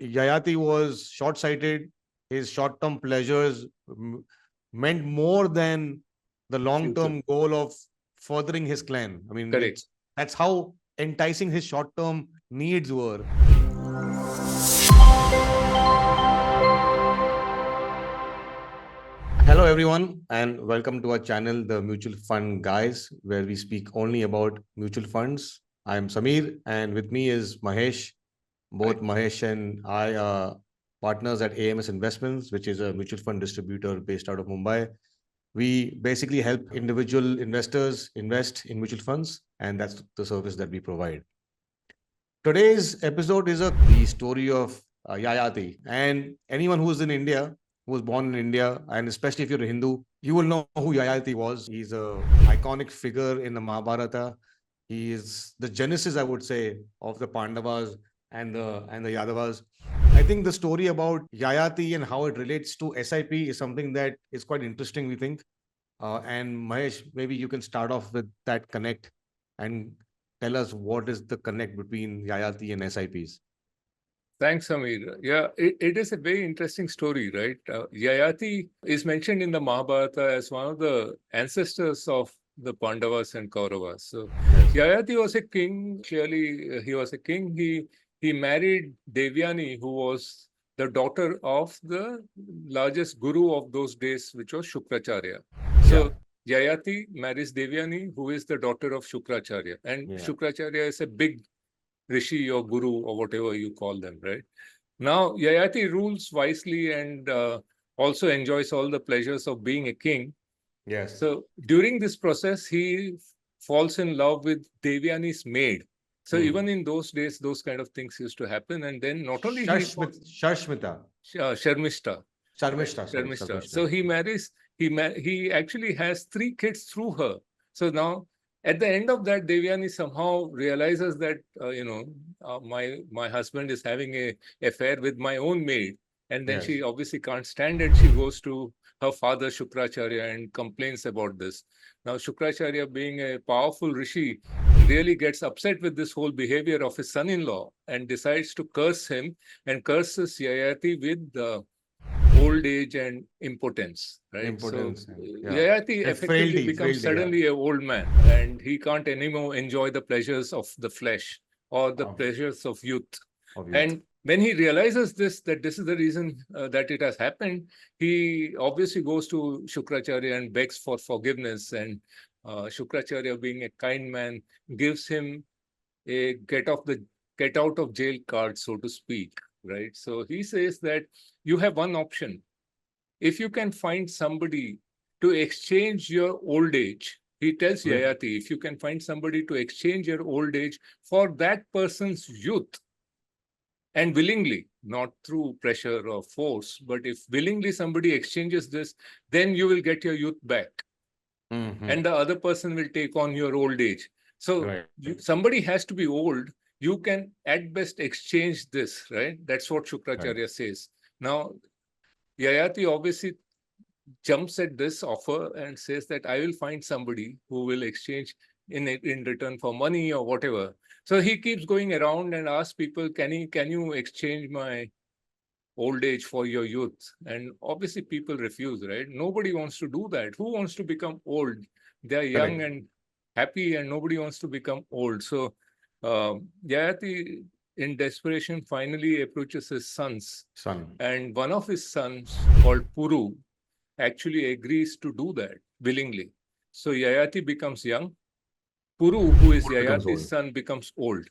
Yayati was short-sighted. His short-term pleasures meant more than the long-term goal of furthering his clan. I mean, that's how enticing his short-term needs were. Hello, everyone, and welcome to our channel, The Mutual Fund Guys, where we speak only about mutual funds. I am Samir, and with me is Mahesh. Both Mahesh and I are partners at AMS Investments, which is a mutual fund distributor based out of Mumbai. We basically help individual investors invest in mutual funds, and that's the service that we provide. Today's episode is the story of Yayati, and anyone who is in India, who was born in India, and especially if you're a Hindu, you will know who Yayati was. He's an iconic figure in the Mahabharata. He is the genesis, I would say, of the Pandavas and the Yadavas. I think the story about Yayati and how it relates to SIP is something that is quite interesting, we think. And Mahesh, maybe you can start off with that connect and tell us what is the connect between Yayati and SIPs. Thanks, Samir. Yeah, it is a very interesting story, right? Yayati is mentioned in the Mahabharata as one of the ancestors of the Pandavas and Kauravas. So Yayati was a king. Clearly, he was a king. He married Devyani, who was the daughter of the largest guru of those days, which was Shukracharya. So Yayati marries Devyani, who is the daughter of Shukracharya. And Shukracharya is a big rishi or guru or whatever you call them, right? Now, Yayati rules wisely and also enjoys all the pleasures of being a king. Yes. So during this process, he falls in love with Devyani's maid. So even in those days, those kind of things used to happen. And then not only Sharmishta. So he marries, he actually has 3 kids through her. So now at the end of that, Devyani somehow realizes that, my husband is having an affair with my own maid. And then she obviously can't stand it. She goes to her father, Shukracharya, and complains about this. Now, Shukracharya, being a powerful rishi, really gets upset with this whole behavior of his son-in-law and decides to curse him and curses Yayati with old age and impotence, right? Yayati effectively becomes suddenly an old man, and he can't anymore enjoy the pleasures of the flesh or the pleasures of youth. And when he realizes that this is the reason that it has happened, he obviously goes to Shukracharya and begs for forgiveness. And Shukracharya, being a kind man, gives him a get out of jail card, so to speak, right? So he says that you have one option. If you can find somebody to exchange your old age, he tells Yayati, if you can find somebody to exchange your old age for that person's youth, and willingly, not through pressure or force, but if willingly somebody exchanges this, then you will get your youth back. And the other person will take on your old age. So somebody has to be old. You can at best exchange this, right? That's what Shukracharya says. Now, Yayati obviously jumps at this offer and says that I will find somebody who will exchange in return for money or whatever. So he keeps going around and asks people, can you exchange my old age for your youth? And obviously people refuse, right? Nobody wants to do that. Who wants to become old? They're young and happy, and nobody wants to become old. So Yayati, in desperation, finally approaches his son. And one of his sons, called Puru, actually agrees to do that willingly. So Yayati becomes young. Puru, who is Yayati's son, becomes old.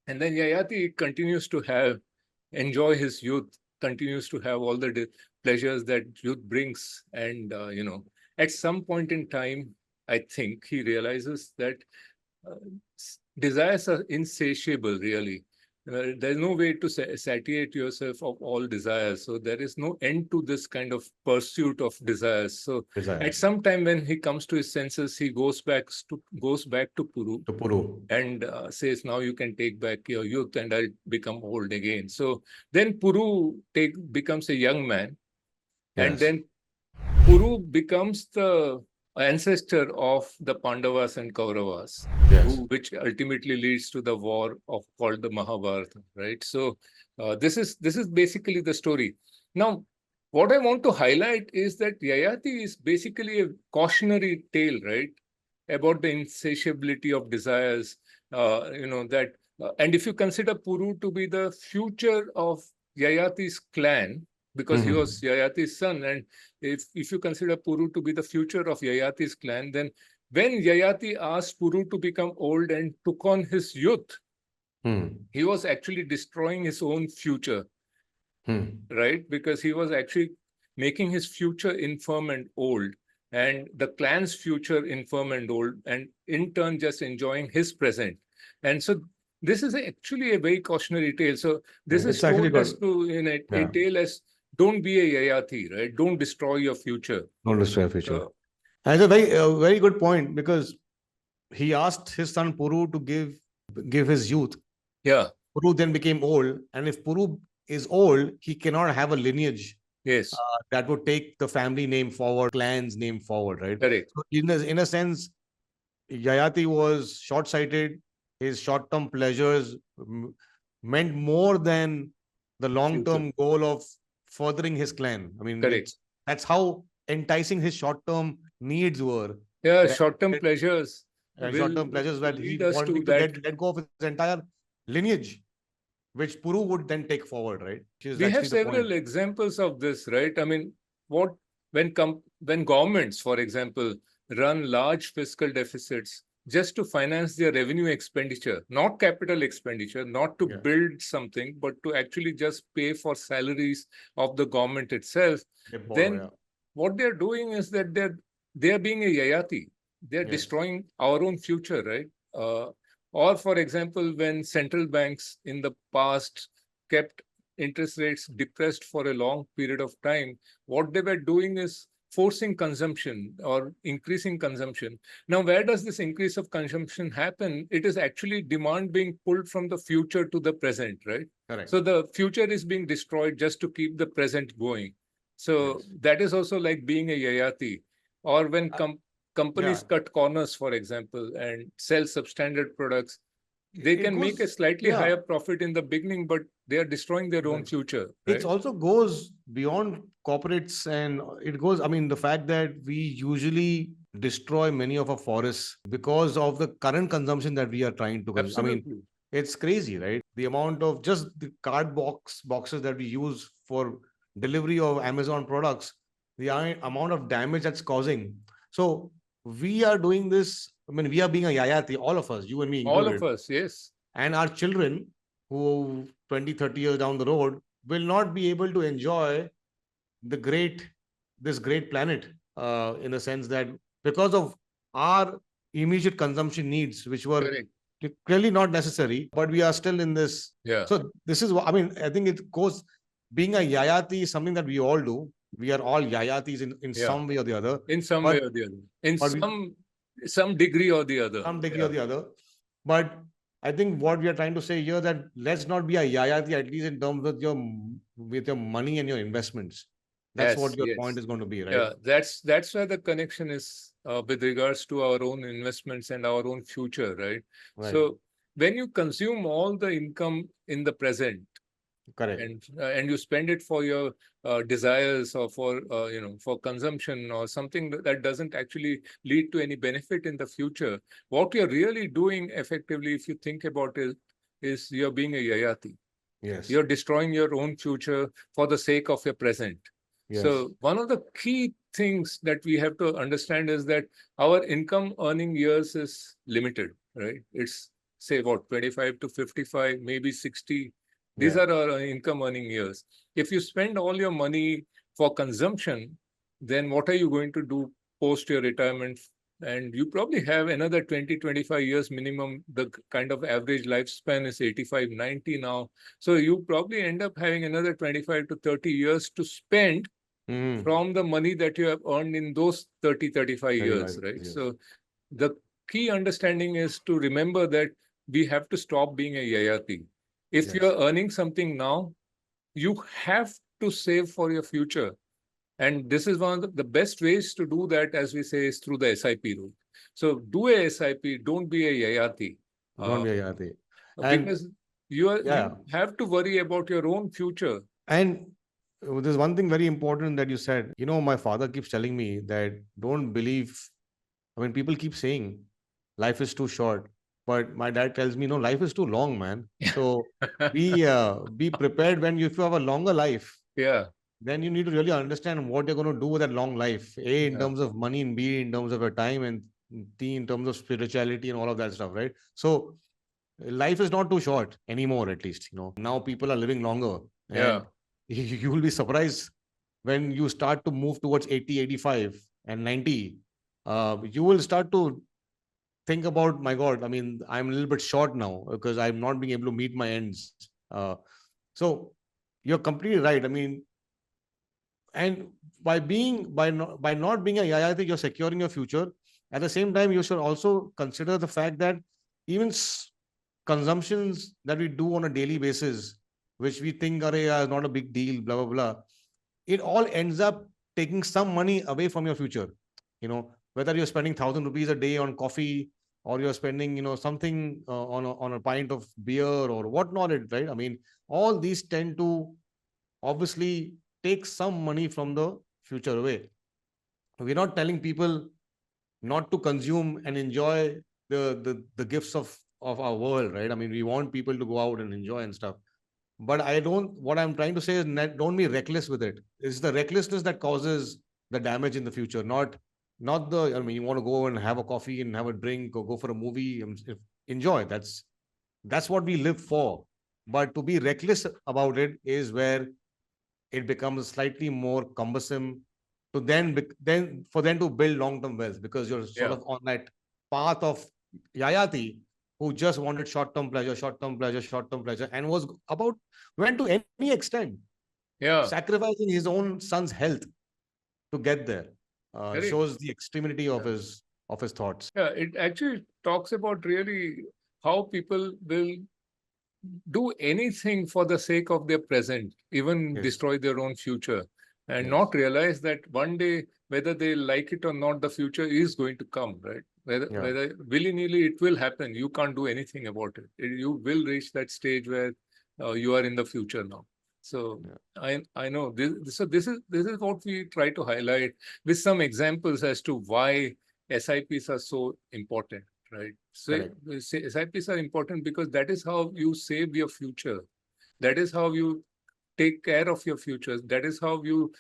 And then Yayati continues to enjoy his youth, continues to have all the pleasures that youth brings. And, at some point in time, I think he realizes that desires are insatiable, really. There's no way to satiate yourself of all desires. So there is no end to this kind of pursuit of desires. So at some time when he comes to his senses, he goes back to Puru and says, now you can take back your youth and I'll become old again. So then Puru becomes a young man. And then Puru becomes the ancestor of the Pandavas and Kauravas, which ultimately leads to the war called the Mahabharata, right? So This is basically the story. Now, what I want to highlight is that Yayati is basically a cautionary tale, right, about the insatiability of desires. And if you consider Puru to be the future of Yayati's clan, because he was Yayati's son, and if you consider Puru to be the future of Yayati's clan, then when Yayati asked Puru to become old and took on his youth, he was actually destroying his own future, right? Because he was actually making his future infirm and old, and the clan's future infirm and old, and in turn just enjoying his present. And so this is actually a very cautionary tale. So this is told us to in a tale as don't be a Yayati, right? Don't destroy your future. Don't destroy your future. And it's a very good point, because he asked his son Puru to give his youth. Yeah. Puru then became old, and if Puru is old, he cannot have a lineage. Yes. That would take the family name forward, clan's name forward, right? Correct. So in a sense, Yayati was short-sighted. His short-term pleasures meant more than the long-term goal of furthering his clan. I mean, that's how enticing his short-term needs were. Yeah, short-term pleasures. Short-term pleasures that he wanted to let go of his entire lineage, which Puru would then take forward, right? We have several examples of this, right? I mean, when governments, for example, run large fiscal deficits just to finance their revenue expenditure, not capital expenditure, not to build something, but to actually just pay for salaries of the government itself, then what they're doing is that they're being a Yayati. They're destroying our own future, right? Or, for example, when central banks in the past kept interest rates depressed for a long period of time, what they were doing is forcing consumption or increasing consumption. Now, where does this increase of consumption happen? It is actually demand being pulled from the future to the present, right? Correct. So the future is being destroyed just to keep the present going. So that is also like being a Yayati. Or when companies cut corners, for example, and sell substandard products, they can make a slightly higher profit in the beginning, but they are destroying their own future. Right? It also goes beyond corporates, and it goes, I mean, the fact that we usually destroy many of our forests because of the current consumption that we are trying to consume. I mean, it's crazy, right? The amount of just the card boxes that we use for delivery of Amazon products, the amount of damage that's causing. So we are doing this. I mean, we are being a Yayati, all of us, you and me included. All of us, yes. And our children, who 20, 30 years down the road, will not be able to enjoy this great planet, in the sense that because of our immediate consumption needs, which were clearly not necessary, but we are still in this. Yeah. So this is what, I mean, I think it goes, being a Yayati is something that we all do. We are all Yayatis in some way or the other. In some way or the other. In some degree or the other. Some degree or the other. But I think what we are trying to say here, that let's not be a Yayati, at least in terms of with your money and your investments. That's what your point is going to be, right? Yeah, that's where the connection is with regards to our own investments and our own future, right? So when you consume all the income in the present, correct, and you spend it for your desires or for for consumption or something that doesn't actually lead to any benefit in the future, what you're really doing effectively, if you think about it, is you're being a Yayati. Yes. You're destroying your own future for the sake of your present. Yes. So one of the key things that we have to understand is that our income earning years is limited, right? It's say what, 25 to 55, maybe 60. These are our income earning years. If you spend all your money for consumption, then what are you going to do post your retirement? And you probably have another 20, 25 years minimum. The kind of average lifespan is 85, 90 now. So you probably end up having another 25 to 30 years to spend from the money that you have earned in those 30, 35 years, right? Yes. So the key understanding is to remember that we have to stop being a Yayati. If you're earning something now, you have to save for your future. And this is one of the best ways to do that, as we say, is through the SIP route. So do a SIP, don't be a Yayati. Don't be a Yayati. Because You Yeah. have to worry about your own future. And there's one thing very important that you said. My father keeps telling me that don't believe. I mean, people keep saying life is too short, but my dad tells me, no, life is too long, man. So be prepared when if you have a longer life, Yeah, then you need to really understand what you're going to do with that long life. A, in yeah, terms of money, and B, in terms of your time, and T, in terms of spirituality and all of that stuff, right? So life is not too short anymore, at least. Now people are living longer, yeah, and you will be surprised when you start to move towards 80, 85, and 90. You will start to think about, my God, I mean, I'm a little bit short now because I'm not being able to meet my ends. So you're completely right. I mean, and by not being a yayati, you're securing your future. At the same time, you should also consider the fact that even consumptions that we do on a daily basis, which we think are not a big deal, blah blah blah, it all ends up taking some money away from your future. Whether you're spending 1,000 rupees a day on coffee, or you're spending something on a pint of beer or whatnot, right? I mean, all these tend to obviously take some money from the future away. We're not telling people not to consume and enjoy the gifts of our world, right? I mean, we want people to go out and enjoy and stuff. But what I'm trying to say is, don't be reckless with it. It's the recklessness that causes the damage in the future, not the, I mean, you want to go and have a coffee and have a drink or go for a movie, enjoy. That's what we live for. But to be reckless about it is where it becomes slightly more cumbersome to then for them to build long-term wealth, because you're sort yeah, of on that path of Yayati, who just wanted short-term pleasure, short-term pleasure, short-term pleasure, and went to any extent, yeah. sacrificing his own son's health to get there. Correct. Shows the extremity of Yeah. his thoughts. Yeah, it actually talks about really how people will do anything for the sake of their present, even Yes, destroy their own future, and yes, not realize that one day, whether they like it or not, the future is going to come, right? yeah, Whether willy-nilly it will happen. You can't do anything about it. You will reach that stage where you are in the future now. So yeah, I know this. So this is what we try to highlight with some examples as to why SIPs are so important. Right. So correct. SIPs are important because that is how you save your future. That is how you take care of your future. That is how you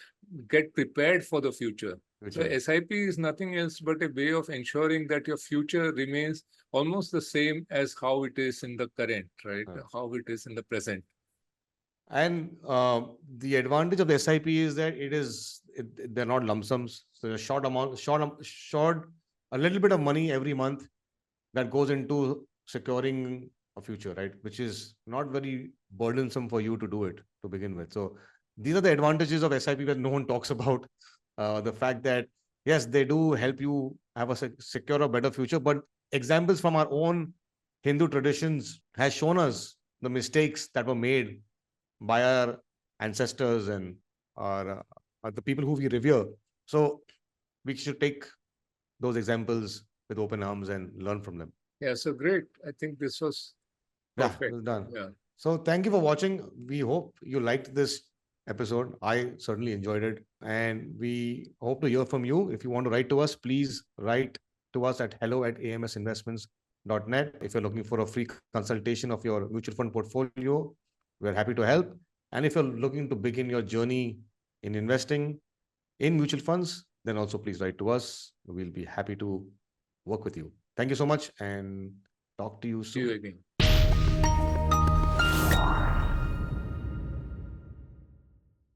get prepared for the future. So Future. SIP is nothing else but a way of ensuring that your future remains almost the same as how it is in the current, right? Uh, How it is in the present. And the advantage of the SIP is that they're not lump sums. So a short, a little bit of money every month that goes into securing a future, right? Which is not very burdensome for you to do it to begin with. So these are the advantages of SIP that no one talks about. The fact that, yes, they do help you have a secure a better future, but examples from our own Hindu traditions has shown us the mistakes that were made by our ancestors and our the people who we revere. So we should take those examples with open arms and learn from them. Yeah, so great. I think this was Yeah, perfect. it's done. Yeah. So thank you for watching. We hope you liked this episode. I certainly enjoyed it. And we hope to hear from you. If you want to write to us, please write to us at hello@amsinvestments.net. If you're looking for a free consultation of your mutual fund portfolio, we're happy to help. And if you're looking to begin your journey in investing in mutual funds, then also please write to us. We'll be happy to work with you. Thank you so much and talk to you See you soon. again.